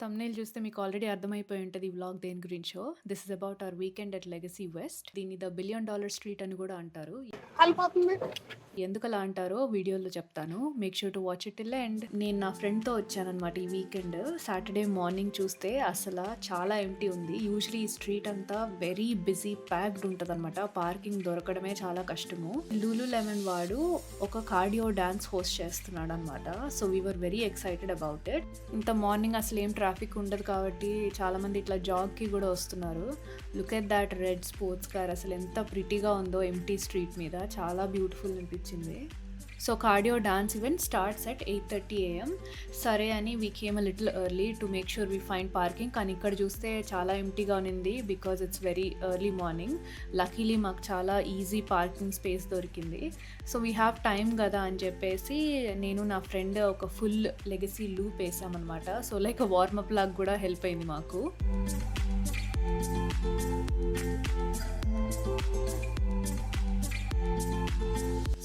Thumbnail చూస్తే మీకు already అర్థమైపోయి ఉంటది ఈ వ్లాగ్ దేని గురించో. This is about our weekend at legacy west. దీన్ని ద బిలియన్ డాలర్ స్ట్రీట్ అని కూడా అంటారు. ఎందుకలా అంటారో వీడియోలో చెప్తాను. Make sure to watch it till end. నేను నా ఫ్రెండ్‌తో వచ్చాననమాట ఈ వీకెండ్. సాటర్‌డే మార్నింగ్ చూస్తే చాలా ఎంప్టీ ఉంది. యూజువల్లీ ఈ స్ట్రీట్ అంతా వెరీ బిజీ ప్యాక్డ్ ఉంటదనమాట. పార్కింగ్ దొరకడమే చాలా కష్టము. లూలు లెమన్ వాడు ఒక కార్డియో డాన్స్ హోస్ట్ చేస్తున్నాడనమాట. So we were very excited about it. ఇంత మార్నింగ్ అసలు ఏం ట్రాఫిక్ ఉండదు కాబట్టి చాలా మంది ఇట్లా జాగ్‌కి కూడా వస్తున్నారు. Look at that red sports car, అసలు ఎంత ప్రిటీగా ఉందో ఎంప్టీ స్ట్రీట్ మీద. చాలా బ్యూటిఫుల్ అనిపించింది. So cardio dance event starts at 8:30 AM. సరే అని we came a little early to make sure we find parking. కానీ ఇక్కడ చూస్తే చాలా ఎంప్టీగా ఉన్నింది because it's very early morning. Luckily మాకు చాలా ఈజీ పార్కింగ్ స్పేస్ దొరికింది. సో వీ హ్యావ్ టైం కదా అని చెప్పేసి నేను నా ఫ్రెండ్ ఒక ఫుల్ లెగసీ లూప్ వేసామన్నమాట. సో లైక్ వార్మప్ లాగా కూడా హెల్ప్ అయింది మాకు.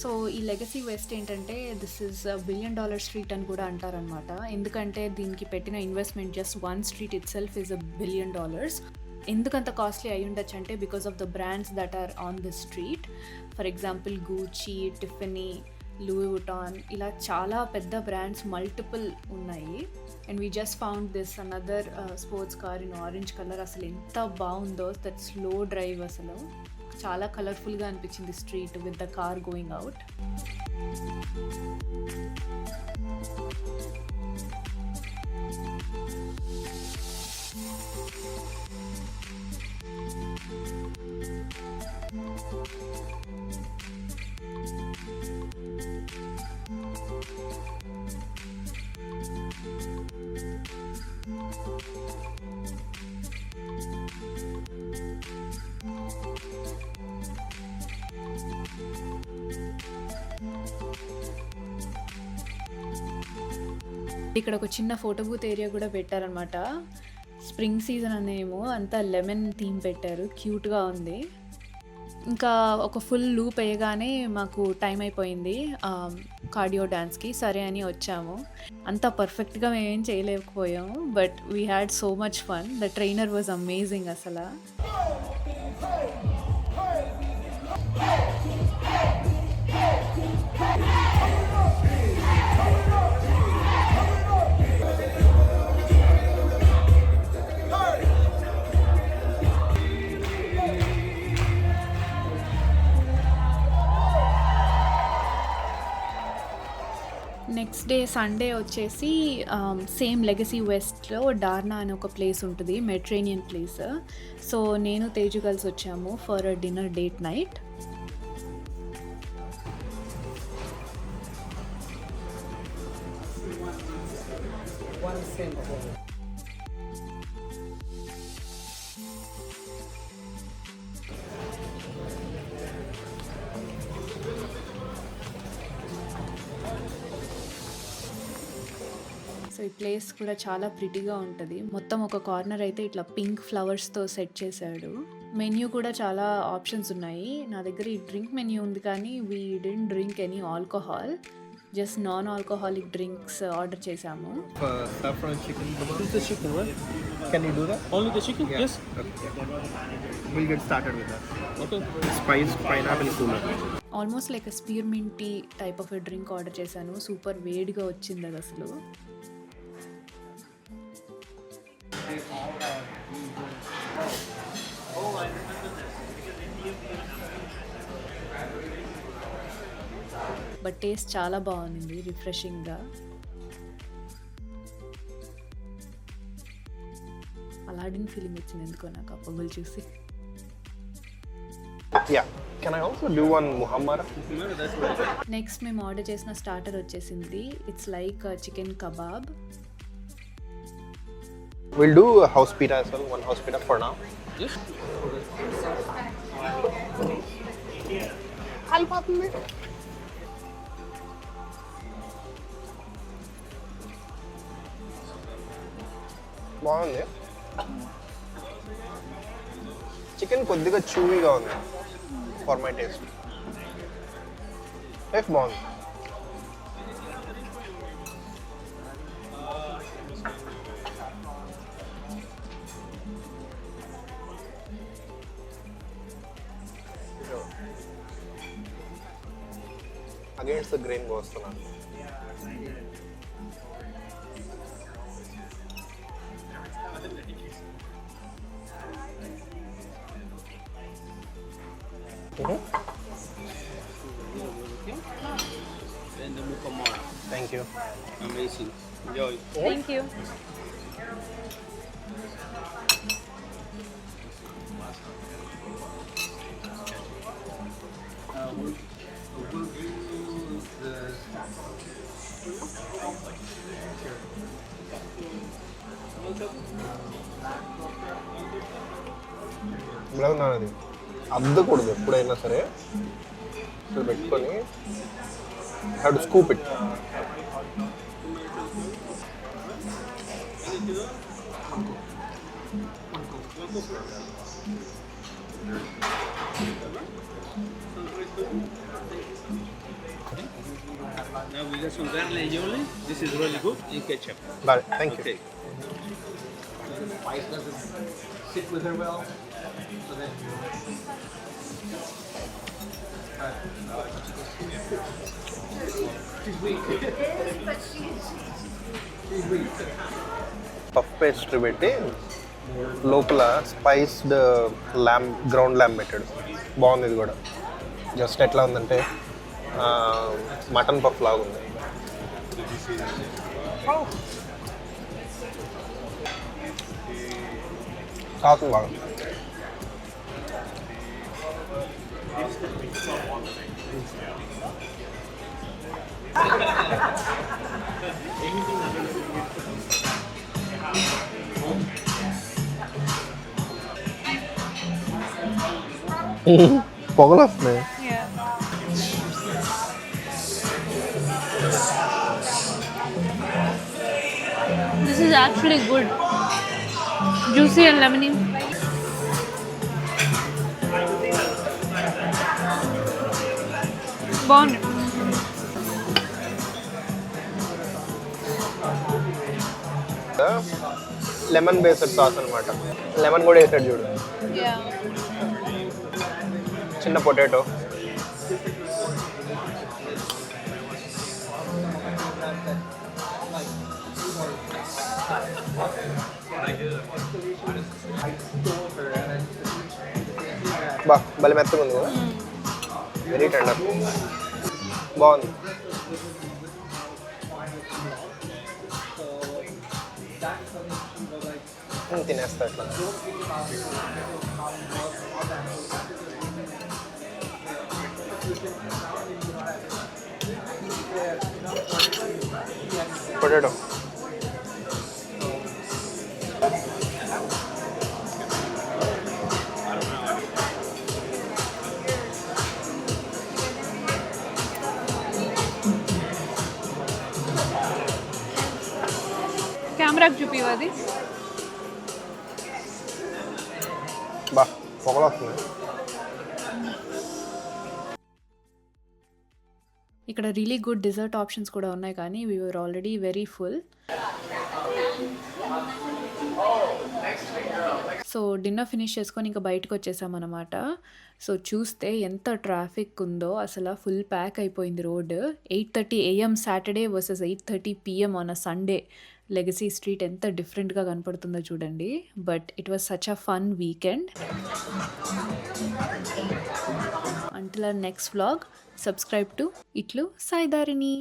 సో ఈ లెగసీ వెస్ట్ ఏంటంటే this is billion dollar street అని కూడా అంటారనమాట. ఎందుకంటే దీనికి పెట్టిన investment just one street itself is $1 billion. ఎందుకంత కాస్ట్లీ అయి ఉండొచ్చు అంటే because of the brands that are on the street. For example Gucci, Tiffany, Louis Vuitton, ఇలా చాలా పెద్ద బ్రాండ్స్ మల్టిపుల్ ఉన్నాయి. And we just found this another sports car in orange colour. అసలు ఎంత బాగుందో, దట్ స్లో డ్రైవ్. అసలు చాలా కలర్ఫుల్గా అనిపించింది street with the car going out. ఇక్కడ ఒక చిన్న ఫోటో బూత్ ఏరియా కూడా పెట్టారనమాట. స్ప్రింగ్ సీజన్ అనేమో అంతా లెమన్ థీమ్ పెట్టారు, క్యూట్గా ఉంది. ఇంకా ఒక ఫుల్ లూప్ వేయగానే మాకు టైం అయిపోయింది కార్డియో డాన్స్కి. సరే అని వచ్చాము. అంత పర్ఫెక్ట్గా మేమేం చేయలేకపోయాము, but we had so much fun. The trainer was amazing అసలు. నెక్స్ట్ డే సండే వచ్చేసి సేమ్ లెగసీ వెస్ట్లో డార్నా అనే ఒక ప్లేస్ ఉంటుంది, మెడిటరేనియన్ ప్లేస్. సో నేను తేజు కలిసి వచ్చాము for a dinner date night. So ఈ ప్లేస్ కూడా చాలా ప్రిటీగా ఉంటుంది. మొత్తం ఒక కార్నర్ అయితే ఇట్లా పింక్ ఫ్లవర్స్తో సెట్ చేశాడు. మెన్యూ కూడా చాలా ఆప్షన్స్ ఉన్నాయి. నా దగ్గర ఈ డ్రింక్ మెన్యూ ఉంది కానీ we didn't drink any alcohol, just non alcoholic drinks order చేసాము. Saffron chicken kebab. This is the chicken, right? Can you do that? Only the chicken? Yeah. Yes. Okay. We'll get started with that. Okay. Spiced pineapple cooler. Almost like spearmint tea type of drink order చేశాను. Super వేడిగా వచ్చింది అది అసలు. But taste చాలా బాగుంది, రిఫ్రెషింగ్గా. అలాడిన్ feeling వచ్చింది ఎందుకో నాకు ఆ పొగలు చూసి. Yeah. Can I also do one muhammara? Next మేము ఆర్డర్ చేసిన స్టార్టర్ వచ్చేసింది. It's like chicken kebab. We'll do a house pita as well. One house pita for now. Yes. బాగుంది. చికెన్ కొద్దిగా చూవీగా ఉంది ఫర్ మై టేస్ట్. బాగుంది. Against the grain పోస్తున్నాను. Then the mukamora. Thank you. Amazing. Enjoy. Thank you. We'll do the ఇలా ఉన్నాను అది అద్దకూడదు ఎప్పుడైనా సరే. ఇక్కడ పెట్టుకొని అటు scoop it. Now we got some garlic aioli. This is really good in ketchup. Bye. Thank you. Okay. Spice doesn't sit with her well. So then, she's weak. She's weak. Puff pastry పెట్టి లోపల spiced ground ల్యామ్ పెట్టాడు. బాగుంది ఇది కూడా. Just ఎట్లా ఉందంటే mutton puff లాగా ఉంది. కాకుండా బాగా పొగలు వస్తున్నాయి. This is actually good. Juicy and lemony. బాగుంది. లెమన్ బేస్డ్ సాస్ అనమాట. లెమన్ కూడా వేసాడు చూడు. చిన్న పొటాటో. బా భలే మెత్తగా ఉంది కదా. Very tender. బాగుంది. తినేస్తా అట్లా. పొటాటో కెమెరాకి చూపివది. బా పొగలు వస్తుంది. ఇక్కడ రియలీ గుడ్ డిజర్ట్ ఆప్షన్స్ కూడా ఉన్నాయి కానీ we were already very full. So dinner finish చేసుకొని ఇంకా బయటకు వచ్చేసామన్నమాట. సో చూస్తే ఎంత ట్రాఫిక్ ఉందో, అసలు ఫుల్ ప్యాక్ అయిపోయింది road. 8:30 AM Saturday versus 8:30 PM on a Sunday. Legacy street ఎంత డిఫరెంట్గా కనపడుతుందో చూడండి. But it was such a fun weekend. Until our next vlog, subscribe to Itlu Saidarini.